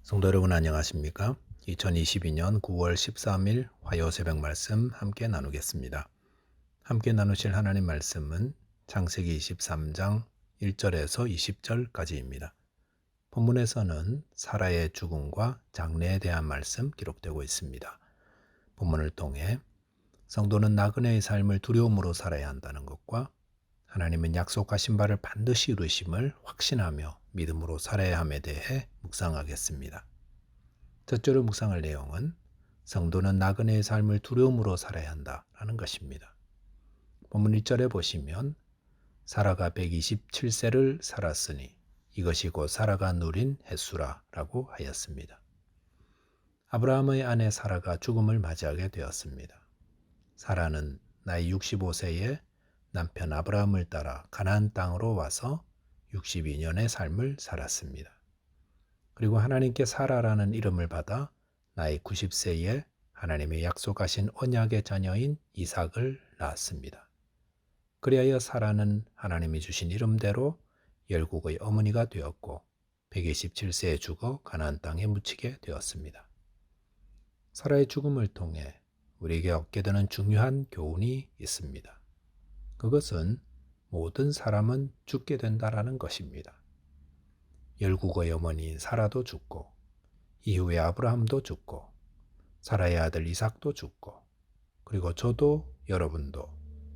성도 여러분 안녕하십니까? 2022년 9월 13일 화요 새벽 말씀 함께 나누겠습니다. 함께 나누실 하나님 말씀은 창세기 23장 1절에서 20절까지입니다. 본문에서는 사라의 죽음과 장래에 대한 말씀 기록되고 있습니다. 본문을 통해 성도는 나그네의 삶을 두려움으로 살아야 한다는 것과 하나님은 약속하신 바를 반드시 이루심을 확신하며 믿음으로 살아야 함에 대해 묵상하겠습니다. 첫째로 묵상할 내용은 성도는 나그네의 삶을 두려움으로 살아야 한다라는 것입니다. 본문 1절에 보시면 사라가 127세를 살았으니 이것이 곧 사라가 누린 햇수라라고 하였습니다. 아브라함의 아내 사라가 죽음을 맞이하게 되었습니다. 사라는 나이 65세에 남편 아브라함을 따라 가나안 땅으로 와서 62년의 삶을 살았습니다. 그리고 하나님께 사라라는 이름을 받아 나이 90세에 하나님의 약속하신 언약의 자녀인 이삭을 낳았습니다. 그리하여 사라는 하나님이 주신 이름대로 열국의 어머니가 되었고 127세에 죽어 가나안 땅에 묻히게 되었습니다. 사라의 죽음을 통해 우리에게 얻게 되는 중요한 교훈이 있습니다. 그것은 모든 사람은 죽게 된다라는 것입니다. 열국의 어머니인 사라도 죽고 이후에 아브라함도 죽고 사라의 아들 이삭도 죽고 그리고 저도 여러분도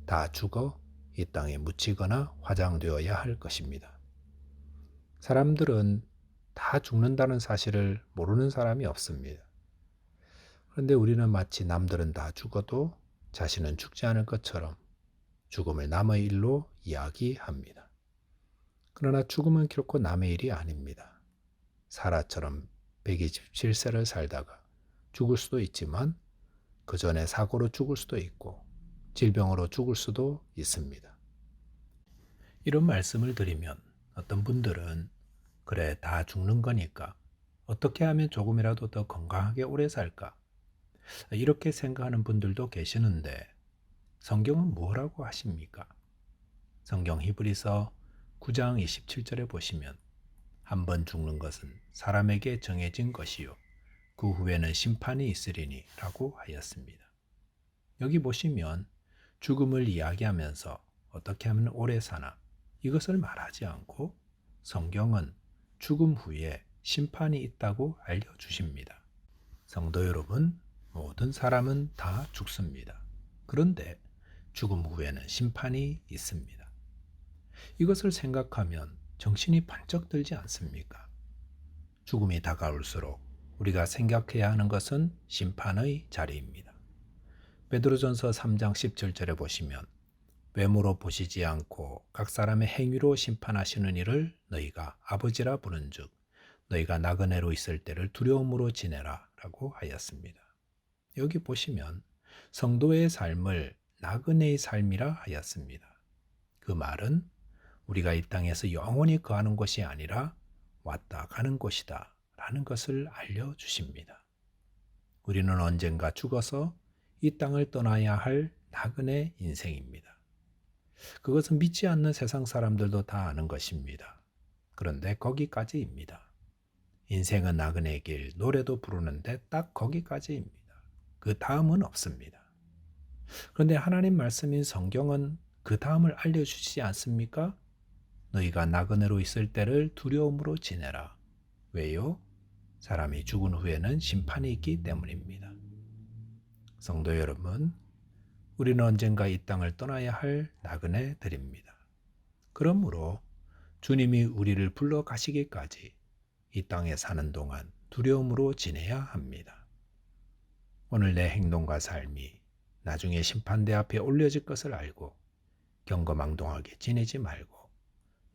다 죽어 이 땅에 묻히거나 화장되어야 할 것입니다. 사람들은 다 죽는다는 사실을 모르는 사람이 없습니다. 그런데 우리는 마치 남들은 다 죽어도 자신은 죽지 않을 것처럼 죽음을 남의 일로 이야기합니다. 그러나 죽음은 결코 남의 일이 아닙니다. 사라처럼 127세를 살다가 죽을 수도 있지만 그 전에 사고로 죽을 수도 있고 질병으로 죽을 수도 있습니다. 이런 말씀을 드리면 어떤 분들은 그래 다 죽는 거니까 어떻게 하면 조금이라도 더 건강하게 오래 살까? 이렇게 생각하는 분들도 계시는데 성경은 뭐라고 하십니까? 성경 히브리서 9장 27절에 보시면 한 번 죽는 것은 사람에게 정해진 것이요 그 후에는 심판이 있으리니 라고 하였습니다. 여기 보시면 죽음을 이야기하면서 어떻게 하면 오래 사나 이것을 말하지 않고 성경은 죽음 후에 심판이 있다고 알려주십니다. 성도 여러분, 모든 사람은 다 죽습니다. 그런데 죽음 후에는 심판이 있습니다. 이것을 생각하면 정신이 번쩍 들지 않습니까? 죽음이 다가올수록 우리가 생각해야 하는 것은 심판의 자리입니다. 베드로전서 3장 17절에 보시면 외모로 보시지 않고 각 사람의 행위로 심판하시는 이를 너희가 아버지라 부른즉 너희가 나그네로 있을 때를 두려움으로 지내라 라고 하였습니다. 여기 보시면 성도의 삶을 나그네의 삶이라 하였습니다. 그 말은 우리가 이 땅에서 영원히 거하는 곳이 아니라 왔다 가는 곳이다 라는 것을 알려주십니다. 우리는 언젠가 죽어서 이 땅을 떠나야 할 나그네 인생입니다. 그것은 믿지 않는 세상 사람들도 다 아는 것입니다. 그런데 거기까지입니다. 인생은 나그네 길, 노래도 부르는데 딱 거기까지입니다. 그 다음은 없습니다. 그런데 하나님 말씀인 성경은 그 다음을 알려주시지 않습니까? 너희가 나그네로 있을 때를 두려움으로 지내라. 왜요? 사람이 죽은 후에는 심판이 있기 때문입니다. 성도 여러분, 우리는 언젠가 이 땅을 떠나야 할 나그네들입니다. 그러므로 주님이 우리를 불러 가시기까지 이 땅에 사는 동안 두려움으로 지내야 합니다. 오늘 내 행동과 삶이 나중에 심판대 앞에 올려질 것을 알고 경거망동하게 지내지 말고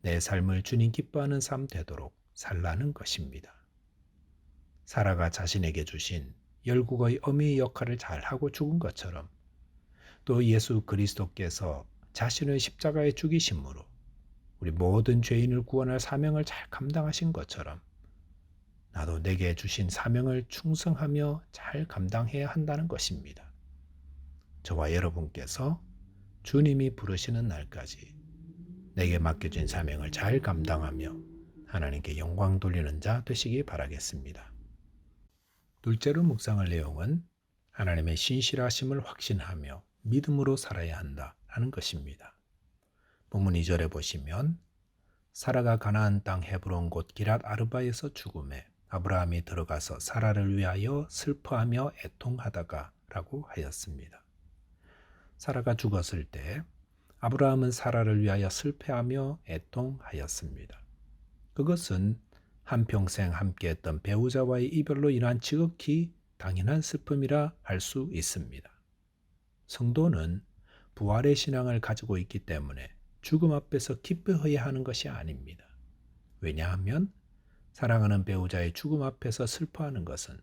내 삶을 주님 기뻐하는 삶 되도록 살라는 것입니다. 사라가 자신에게 주신 열국의 어미의 역할을 잘하고 죽은 것처럼 또 예수 그리스도께서 자신의 십자가에 죽이심으로 우리 모든 죄인을 구원할 사명을 잘 감당하신 것처럼 나도 내게 주신 사명을 충성하며 잘 감당해야 한다는 것입니다. 저와 여러분께서 주님이 부르시는 날까지 내게 맡겨진 사명을 잘 감당하며 하나님께 영광 돌리는 자 되시기 바라겠습니다. 둘째로 묵상할 내용은 하나님의 신실하심을 확신하며 믿음으로 살아야 한다라는 것입니다. 본문 2절에 보시면 사라가 가나안 땅 헤브론 곧 기랏 아르바에서 죽음에 아브라함이 들어가서 사라를 위하여 슬퍼하며 애통하다가 라고 하였습니다. 사라가 죽었을 때 아브라함은 사라를 위하여 슬퍼하며 애통하였습니다. 그것은 한평생 함께했던 배우자와의 이별로 인한 지극히 당연한 슬픔이라 할 수 있습니다. 성도는 부활의 신앙을 가지고 있기 때문에 죽음 앞에서 기뻐해야 하는 것이 아닙니다. 왜냐하면 사랑하는 배우자의 죽음 앞에서 슬퍼하는 것은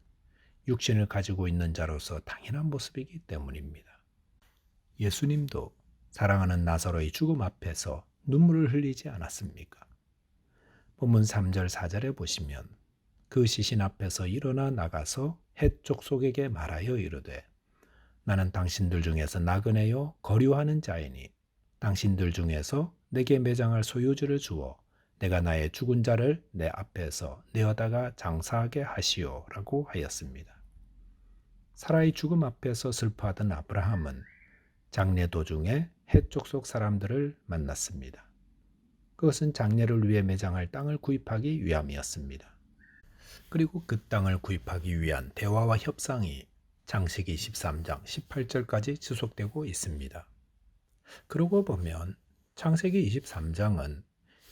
육신을 가지고 있는 자로서 당연한 모습이기 때문입니다. 예수님도 사랑하는 나사로의 죽음 앞에서 눈물을 흘리지 않았습니까? 본문 3절 4절에 보시면 그 시신 앞에서 일어나 나가서 헷 족속에게 말하여 이르되 나는 당신들 중에서 나그네요 거류하는 자이니 당신들 중에서 내게 매장할 소유주를 주어 내가 나의 죽은 자를 내 앞에서 내어다가 장사하게 하시오 라고 하였습니다. 사라의 죽음 앞에서 슬퍼하던 아브라함은 장례 도중에 헷 족속 사람들을 만났습니다. 그것은 장례를 위해 매장할 땅을 구입하기 위함이었습니다. 그리고 그 땅을 구입하기 위한 대화와 협상이 창세기 13장 18절까지 지속되고 있습니다. 그러고 보면 창세기 23장은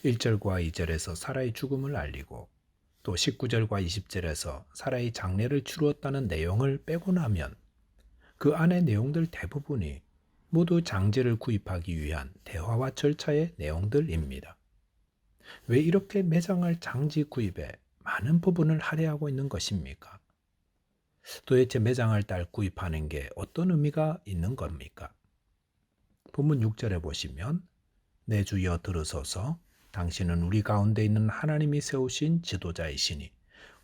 1절과 2절에서 사라의 죽음을 알리고 또 19절과 20절에서 사라의 장례를 치루었다는 내용을 빼고 나면 그 안의 내용들 대부분이 모두 장제를 구입하기 위한 대화와 절차의 내용들입니다. 왜 이렇게 매장할 장지 구입에 많은 부분을 할애하고 있는 것입니까? 도대체 매장할 딸 구입하는 게 어떤 의미가 있는 겁니까? 본문 6절에 보시면 내 주여 들으소서 당신은 우리 가운데 있는 하나님이 세우신 지도자이시니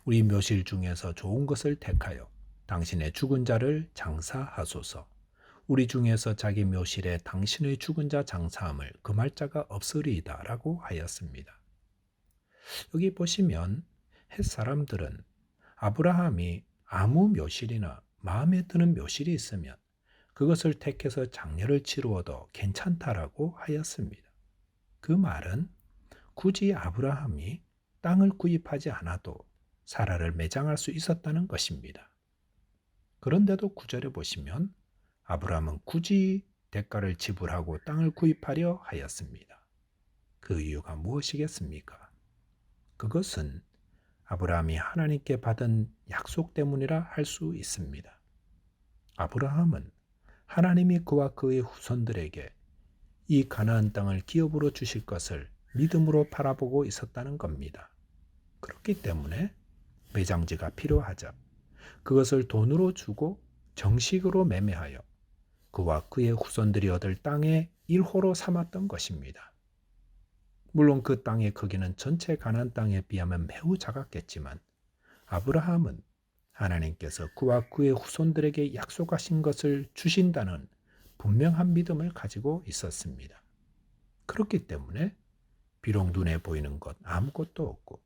우리 묘실 중에서 좋은 것을 택하여 당신의 죽은 자를 장사하소서. 우리 중에서 자기 묘실에 당신의 죽은 자 장사함을 금할 자가 없으리이다 라고 하였습니다. 여기 보시면 헷 사람들은 아브라함이 아무 묘실이나 마음에 드는 묘실이 있으면 그것을 택해서 장례를 치루어도 괜찮다라고 하였습니다. 그 말은 굳이 아브라함이 땅을 구입하지 않아도 사라를 매장할 수 있었다는 것입니다. 그런데도 9절에 보시면 아브라함은 굳이 대가를 지불하고 땅을 구입하려 하였습니다. 그 이유가 무엇이겠습니까? 그것은 아브라함이 하나님께 받은 약속 때문이라 할 수 있습니다. 아브라함은 하나님이 그와 그의 후손들에게 이 가나안 땅을 기업으로 주실 것을 믿음으로 바라보고 있었다는 겁니다. 그렇기 때문에 매장지가 필요하자 그것을 돈으로 주고 정식으로 매매하여 그와 그의 후손들이 얻을 땅의 1호로 삼았던 것입니다. 물론 그 땅의 크기는 전체 가나안 땅에 비하면 매우 작았겠지만 아브라함은 하나님께서 그와 그의 후손들에게 약속하신 것을 주신다는 분명한 믿음을 가지고 있었습니다. 그렇기 때문에 비록 눈에 보이는 것 아무것도 없고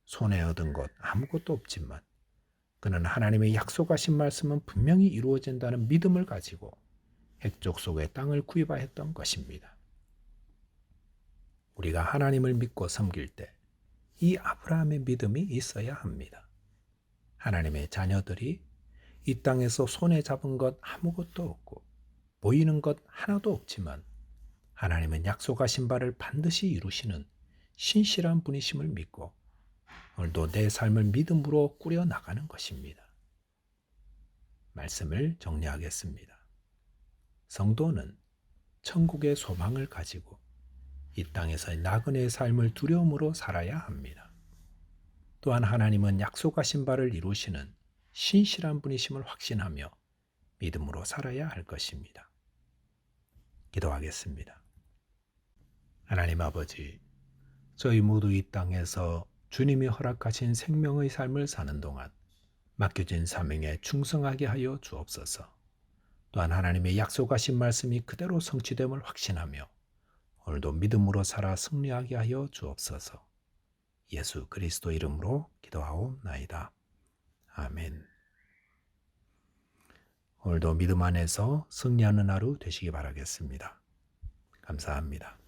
손에 얻은 것 아무것도 없지만 그는 하나님의 약속하신 말씀은 분명히 이루어진다는 믿음을 가지고 헷족 속의 땅을 구입하였던 것입니다. 우리가 하나님을 믿고 섬길 때 이 아브라함의 믿음이 있어야 합니다. 하나님의 자녀들이 이 땅에서 손에 잡은 것 아무것도 없고 보이는 것 하나도 없지만 하나님은 약속하신 바를 반드시 이루시는 신실한 분이심을 믿고 오늘도 내 삶을 믿음으로 꾸려나가는 것입니다. 말씀을 정리하겠습니다. 성도는 천국의 소망을 가지고 이 땅에서의 나그네의 삶을 두려움으로 살아야 합니다. 또한 하나님은 약속하신 바를 이루시는 신실한 분이심을 확신하며 믿음으로 살아야 할 것입니다. 기도하겠습니다. 하나님 아버지, 저희 모두 이 땅에서 주님이 허락하신 생명의 삶을 사는 동안 맡겨진 사명에 충성하게 하여 주옵소서. 또한 하나님의 약속하신 말씀이 그대로 성취됨을 확신하며 오늘도 믿음으로 살아 승리하게 하여 주옵소서. 예수 그리스도 이름으로 기도하옵나이다. 아멘. 오늘도 믿음 안에서 승리하는 하루 되시기 바라겠습니다. 감사합니다.